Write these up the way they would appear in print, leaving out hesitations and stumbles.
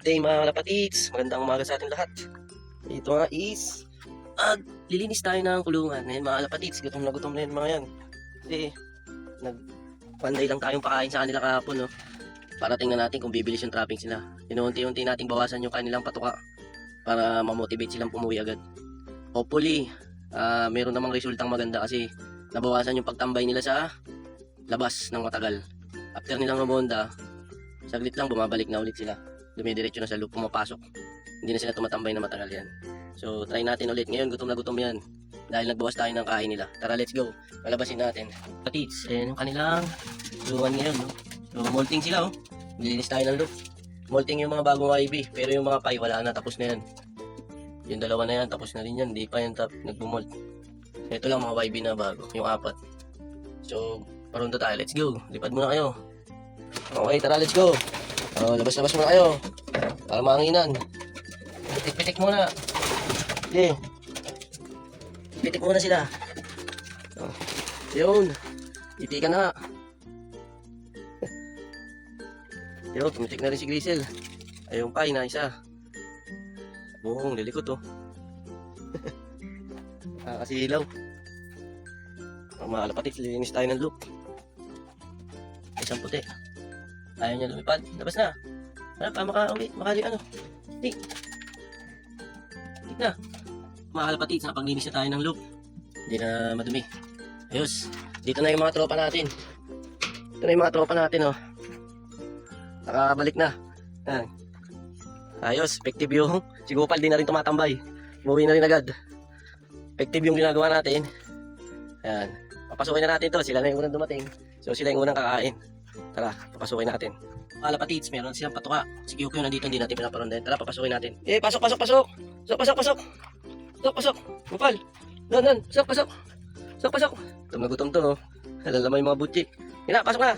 day mga kalapatids, magandang umaga sa ating lahat. Ito nga is lilinis tayo ng kulungan. Ngayon mga kalapatids, gutom na yan mga yan. Kasi nagpanday lang tayong pakain sa kanila kahapon, no? Para tingnan natin kung bibilis yung trapping sila. Inuunti-unti nating bawasan yung kanilang patuka para mamotivate silang pumuwi agad. Hopefully, meron namang resultang maganda kasi nabawasan yung pagtambay nila sa labas ng matagal. After nilang mamonda, saglit lang bumabalik na ulit sila. Dumidiretso na sa loop, pumapasok. Hindi na sila tumatambay na matagal yan. So try natin ulit. Ngayon gutom na gutom yan. Dahil nagbawas tayo ng kain nila. Tara, let's go. Palabasin natin. Patids, ayan yung kanilang luwan ngayon, no? So molting sila, oh. Nilinis tayo ng loop. Molting yung mga bagong YB. Pero yung mga pie, wala na. Tapos na yan. Yung dalawa na yan, tapos na rin yan. Hindi pa yan nagbumolt. Ito lang mga YB na bago. Yung apat. So parunta tayo. Let's go. Lipad muna kayo. Okay, tara, let's go. Labas-labas muna kayo para maanginan. Pitik-pitik muna. Okay. Pitik muna sila. Yun. Itikan na. Yun, tumitik na rin si Grisel. Ayun pa, na isa. Buong lilikot, oh. Nakakasilaw. Mga kalapatids, lilinis tayo ng loop. Isang puti. Ayaw niya lumipad. Labas na. Ano pa, makali ano. Tik. Tik na. Mga kalapatids, nakapaglinis na tayo ng loop. Hindi na madumi. Ayos. Dito na yung mga tropa natin. Ito na yung mga tropa natin, oh. Nakabalik na. Yan. Ayos. Effective yung si Gopal, di na rin tumatambay. Umuwi na rin agad. Effective yung ginagawa natin. Ayan. Papasukin na natin to. Sila na yung unang dumating. So sila yung unang kakain. Tara, papasukin natin. Mga kalapatids, meron silang patuka. Si Kyukyo nandito, hindi natin pinaparoon din. Tara, papasukin natin. Pasok! Pasok! Gopal! Doon! Pasok! Gutom na gutom to, oh. Alam yung mga butchi. Yan na, pasok na!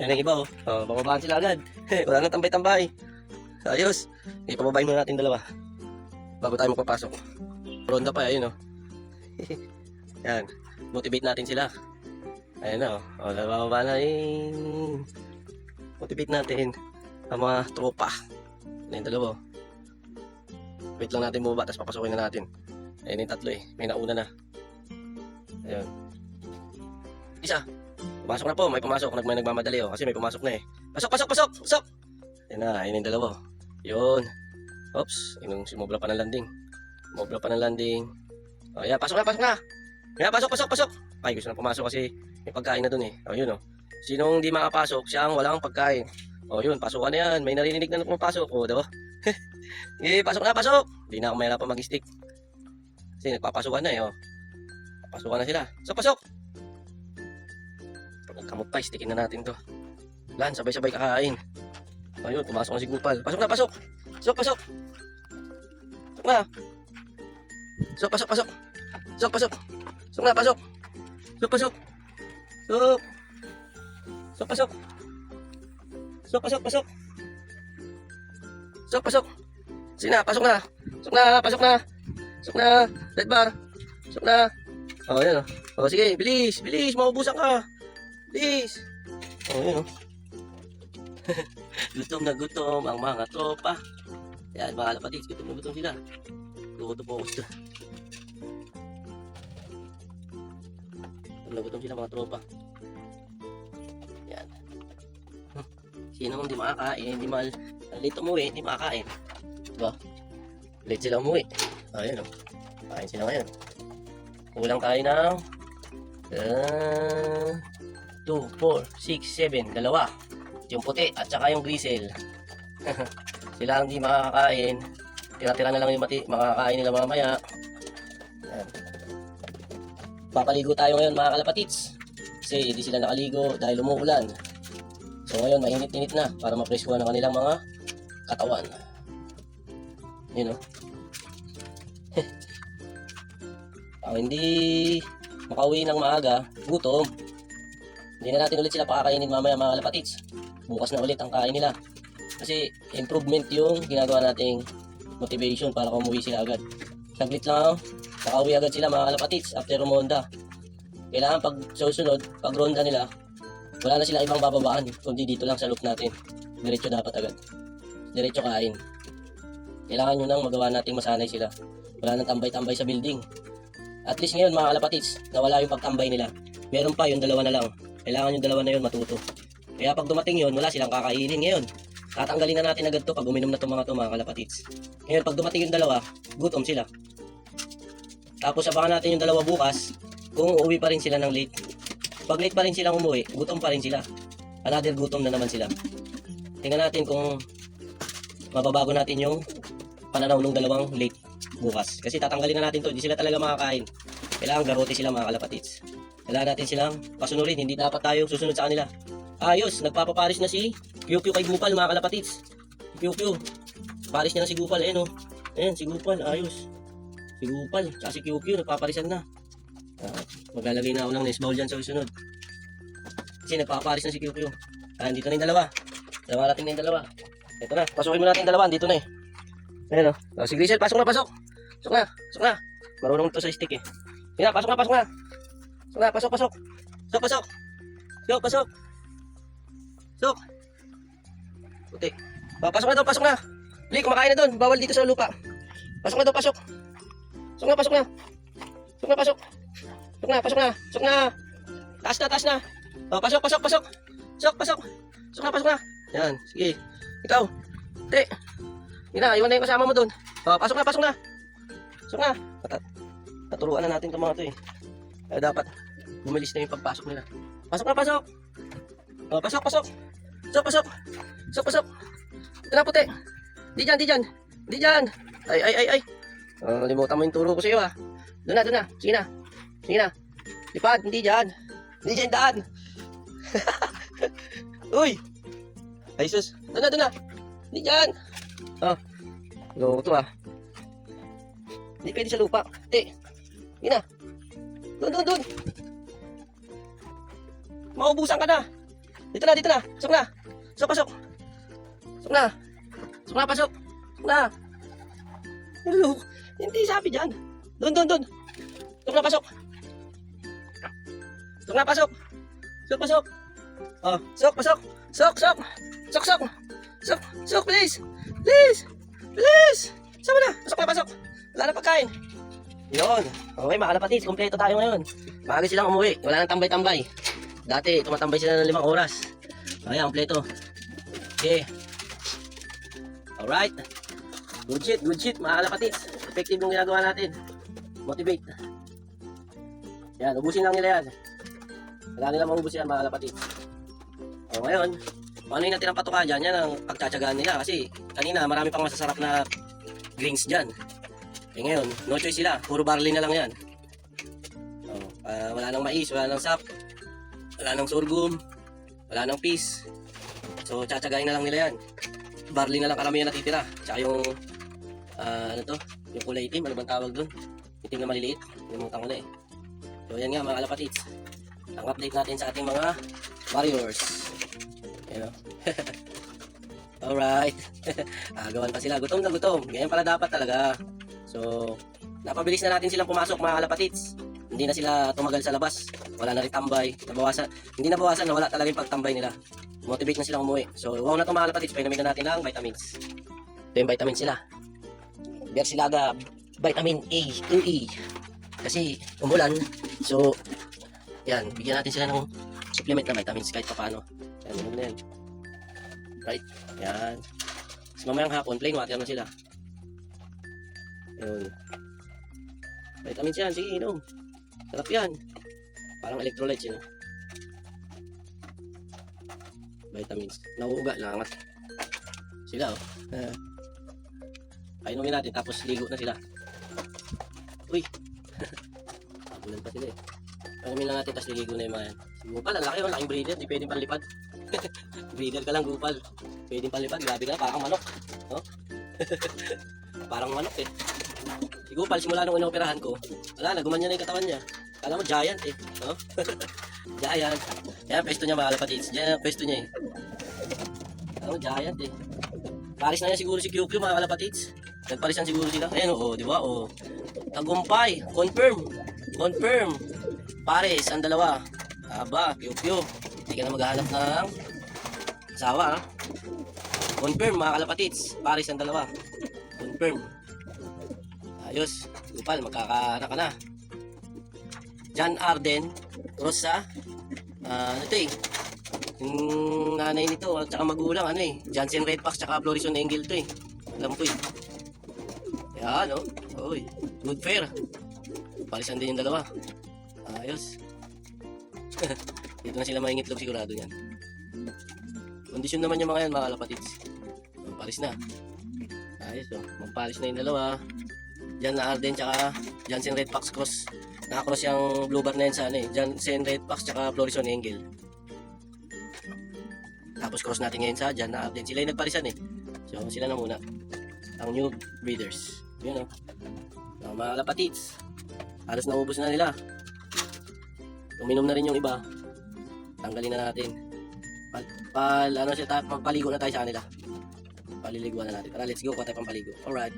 Yan ang iba, oh. Pababaan sila agad. Wala nang tambay-tambay. Ayos. Pababain muna natin dalawa bago tayo magpapasok. Ronda pa, ayun, oh. Yan. Motivate natin sila. Ayan na, oh. Nabababa na, motivate natin ang mga tropa. Ayan yung dalawa, oh. Wait lang natin bumaba, tapos papasukin na natin. Ayan yung tatlo, eh. May nauna na. Ayan. Isa. Pumasok na po, may pumasok. May nagmamadali, oh. Kasi may pumasok na, eh. Pasok! Ayan na, ayan yung dalawa. Yun. Oops, yung sumobra pa ng landing. Oh, yeah, pasok na. Yeah, pasok. Ay, gusto na pumasok kasi may pagkain na dun, eh. Oh, yun, oh. Sinong hindi makapasok, siya ang walang pagkain. Oh, yun, pasukan na yan. May narinig na pumapasok. Oh, diba? Pasok na. Hindi na ako mahirapan mag-stick. Kasi nagpapasukan na, eh, oh. Pasukan na sila. Pasok! Kamot pa, stickin na natin to. Lan, sabay-sabay kakain. Oh, yun, pumasok na si Gupal. Pasok na. Pasok na. Sige na, pasok na. Red bar. Pasok na. Oh, yan, oh. Oh, sige, bilis, maubusan ka. Bilis. Oh, yan, oh. Gutom na gutom ang mga tropa. Yan, mga kalapatids, gutom na gutom sila. Focus na. Gutom sila mga tropa. Yan. Sino hindi makakain, late umuwi, hindi makakain. Diba? Late sila umuwi. Ayan, oh. Kain sila ngayon. Kulang tayo ng 2, 4, 6, 7, dalawa. Yung puti at saka yung Grisel. Sila ang di makakain. Tira-tira na lang yung makakain nila mamaya. Yan. Papaligo tayo ngayon mga kalapatids. Kasi hindi sila nakaligo dahil umuulan. So ngayon mainit-init na para mapreskuhan ng kanilang mga katawan. Yun, oh. Hindi makauwi ng maaga, gutom. Hindi na natin ulit sila pakakainin mamaya mga kalapatids. Bukas na ulit ang kain nila. Kasi improvement yung ginagawa nating motivation para umuwi sila agad. Saglit lang, nakauwi agad sila mga kalapatids after rumonda. Kailangan pag susunod, pag ronda nila, wala na silang ibang bababaan kundi dito lang sa loop natin. Diretso dapat agad. diretso kain. Kailangan nyo nang magawa nating masanay sila. Wala nang tambay-tambay sa building. At least ngayon mga kalapatids, nawala yung pagtambay nila. Meron pa yung dalawa na lang. Kailangan yung dalawa na yun matuto. Kaya pag dumating yun, wala silang kakainin ngayon. Tatanggalin na natin agad to pag uminom na itong mga kalapatids. Ngayon pag dumating yung dalawa, gutom sila. Tapos abangan natin yung dalawa bukas kung uuwi pa rin sila ng late. Pag late pa rin silang umuwi, gutom pa rin sila. Another gutom na naman sila. Tingnan natin kung mababago natin yung pananaw ng dalawang late bukas. Kasi tatanggalin na natin to, hindi sila talaga makakain. Kailangan garote sila mga kalapatids. Kailangan natin silang pasunurin, hindi dapat tayo susunod sa kanila. Ayos, nagpapaparis na si QQ kay Gupal mga kalapatids. QQ, paris niya na si Gupal, eh no. Ayan, si Gupal, ayos. Si Gupal, tsaka si QQ, nagpaparisan na. Maglalagay na ako ng nest bowl dyan sa susunod. Kasi nagpaparis na si QQ. Dito na yung dalawa. Dumarating na yung dalawa. Ito na, pasukin mo natin yung dalawa, dito na eh. Ayan o. Si Grisel, pasok na, pasok. Pasok na, pasok na. Marunong to sa stick eh. Sige na, pasok na, pasok na. Pasok na, pasok, pasok. Pasok, pasok. Pasok, pasok. Pasok. Puti. Pasok na doon, pasok na. Bili, kumakain na doon. Bawal dito sa lupa. Pasok na doon, pasok. Pasok na, pasok na. Pasok na, pasok. Pasok na, pasok na. Pasok na. Taas na, taas na. Pasok, pasok, pasok. Pasok, pasok. Pasok na, pasok na. Yan, sige. Ikaw. Te. Hindi na, iwan na yung kasama mo doon. Pasok na, pasok na. Pasok na. Naturuan na natin itong mga ito eh. Kaya dapat bumilis na yung pagpasok nila. Pasok na, pasok. Pasok, pasok. Pasok, pasok. Pasok, pasok. Ito na, puti. Di dyan, di dyan. Di dyan. Ay, ay, ay, ay. Limutan mo yung turo ko sa iyo ha. Doon na, doon na. Sige na. Sige na. Lipad, hindi dyan. Hindi dyan daan. Uy. Ay, sus. Doon na, doon na. Hindi dyan. Loko to ha. Hindi pwede sa lupa. Te. Sige na. Doon, doon, doon. Maubusan ka na. Dito na, dito na. Pasok na. Pasok, pasok. Pasok na. Pasok na, pasok. Pasok na. Look. Hindi sabi dyan. Doon, doon, doon. Pasok na, pasok. Pasok na, pasok. Pasok, pasok. Pasok, pasok. Pasok, pasok. Pasok, pasok. Pasok, pasok, please. Please. Please. Sama na. Pasok na, pasok. Wala na pagkain. Yun. Okay, mga kalapatids. Kompleto tayo ngayon. Maaga silang umuwi. Wala nang tambay-tambay. Dati, tumatambay sila ng 5 oras. Ayan, kompleto. Okay. Alright. Good shit, mga kalapatids. Effective yung ginagawa natin. Motivate. Yan, ubusin lang nila yan. Wala nila maubos yan, mga kalapatids. Ngayon, kung ano yung natirang patuka dyan, yan ang pagtsatsagaan nila. Kasi kanina, marami pang masasarap na greens dyan. Ngayon, no choice sila. Puro barley na lang yan. Wala nang mais, wala nang sap. Wala nang sorghum, wala nang peas. So, tsatsagain na lang nila yan. Barley na lang karamihan natitira. Tsaka yung, ano to? Yung kulay itim, ano bang tawag dun? Itim na maliliit. Limutan ko na eh. So, yan nga mga kalapatids. Ang update natin sa ating mga warriors. Ayan o. Alright. Gawan pa sila. Gutom na gutom. Ganyan pala dapat talaga. So, napabilis na natin silang pumasok mga kalapatids. Hindi na sila tumagal sa labas. Wala na rin tambay. Nabawasan. Hindi nabawasan na wala talaga yung pagtambay nila. Motivate na silang umuwi. So, wow na itong mga kalapatids. Painamigan natin ng vitamins. Ito yung vitamins sila. Bersilaga vitamin A, 2E. Kasi umulan. So, yan. Bigyan natin sila ng supplement na vitamins kahit pa paano. Yan, yun na yan. Right? Yan. Tapos mamayang hapon, plain water na sila. Yun. Vitamins yan. Sige, inom. Sarap yan. Parang electrolytes yun. Vitamins. Nauuga, langat. Sila oh. Painumin natin tapos ligo na sila. Uy. Tabulan pa sila eh. Painumin lang natin tapos liligo na yung mga yan. Si Gupal, ang laki oh. Laking breeder. Di pwedeng panlipad. Breeder ka lang Gupal. Pwedeng panlipad. Grabe ka. Parang manok. Oh? Parang manok eh. Si Gupal, simula nung inoperahan ko, wala na, gumanyan na yung katawan niya. Kala mo giant eh. Oh? Giant. Yan, pwesto niya mga kalapatids. Yan ang pwesto niya eh. Kala mo giant eh. Paris na yan siguro si QQ mga kalapatids. Nagparisan siguro sila. Ayan o, di ba? O. Tagumpay. Confirm. Confirm. Paris, ang dalawa. Aba, QQ. Hindi ka na maghahanap ng asawa ha. Confirm mga kalapatids. Paris ang dalawa. Confirm. Ayos. Upal, magkakaana ka na. John Arden. Cross sa ano ito eh. Yung nanay nito at saka magulang ano eh. Jansen Redpax tsaka Florison Engel to eh. Alam ko eh. Yan o. Uy. Good fair. Palisan din yung dalawa. Ayos. Dito na sila maingitlog sigurado yan. Kondisyon naman yung mga yan mga kalapatids. Palis na. Ayos o. Magpalis na yung dalawa. Jan Arden tsaka Jansen Redpax cross. Nakakross yung blue bar na yan sa ano eh. Jansen Redpax tsaka Florison Engel. Tapos cross natin ngayon sa Jan Arden. Sila yung nagparisan eh. So sila na muna. Ang new breeders. Yun o. So, mga kalapatids. Halos naubos na nila. Uminom na rin yung iba. Tanggalin na natin. Ano siya, magpaligo na tayo sa kanila. Paliliguan na natin. Tara, let's go. Kuha tayo pampaligo. Alright.